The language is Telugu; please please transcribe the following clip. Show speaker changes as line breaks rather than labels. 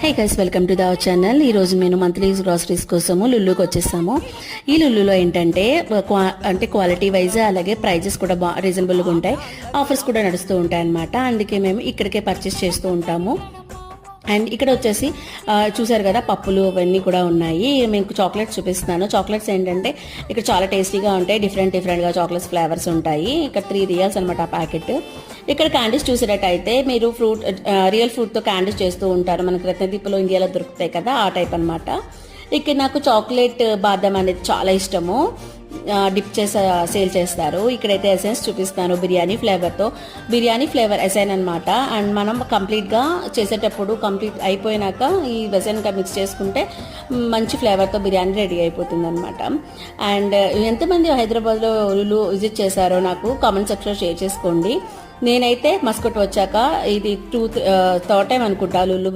Hey guys, welcome to the our channel. ఈరోజు మేము మంత్లీ గ్రాసరీస్ కోసము లుల్లుకి వచ్చేసాము. ఈ లుల్లులో ఏంటంటే క్వాలిటీ వైజ్ అలాగే ప్రైజెస్ కూడా రీజనబుల్గా ఉంటాయి, ఆఫర్స్ కూడా నడుస్తూ ఉంటాయి అన్నమాట. అందుకే మేము ఇక్కడికే పర్చేస్ చేస్తూ ఉంటాము. అండ్ ఇక్కడ వచ్చేసి చూసారు కదా, పప్పులు అవన్నీ కూడా ఉన్నాయి. మీకు చాక్లెట్స్ చూపిస్తున్నాను. చాక్లెట్స్ ఏంటంటే ఇక్కడ చాలా టేస్టీగా ఉంటాయి, డిఫరెంట్గా చాక్లెట్స్ ఫ్లేవర్స్ ఉంటాయి. ఇక్కడ 3 రియల్స్ అనమాట ఆ ప్యాకెట్. ఇక్కడ క్యాండీస్ చూసేటట్టయితే మీరు రియల్ ఫ్రూట్తో క్యాండీస్ చేస్తూ ఉంటారు, మనకు రత్నదీపలో ఇండియాలో దొరుకుతాయి కదా, ఆ టైప్ అనమాట. ఇక్కడ నాకు చాక్లెట్ బాదం అనేది చాలా ఇష్టము, డిప్ చేసి సేల్ చేస్తారు. ఇక్కడైతే ఎసెన్స్ చూపిస్తాను బిర్యానీ ఫ్లేవర్ ఎసెన్ అనమాట. అండ్ మనం కంప్లీట్గా చేసేటప్పుడు కంప్లీట్ అయిపోయినాక ఈ ఎసెన్గా మిక్స్ చేసుకుంటే మంచి ఫ్లేవర్తో బిర్యానీ రెడీ అయిపోతుంది అనమాట. అండ్ ఎంతమంది హైదరాబాద్లో లులు విజిట్ చేశారో నాకు కామెంట్ సెక్షన్లో షేర్ చేసుకోండి. నేనైతే మస్కట్ వచ్చాక ఇది థర్డ్ టైం అనుకుంటా లులు విజిట్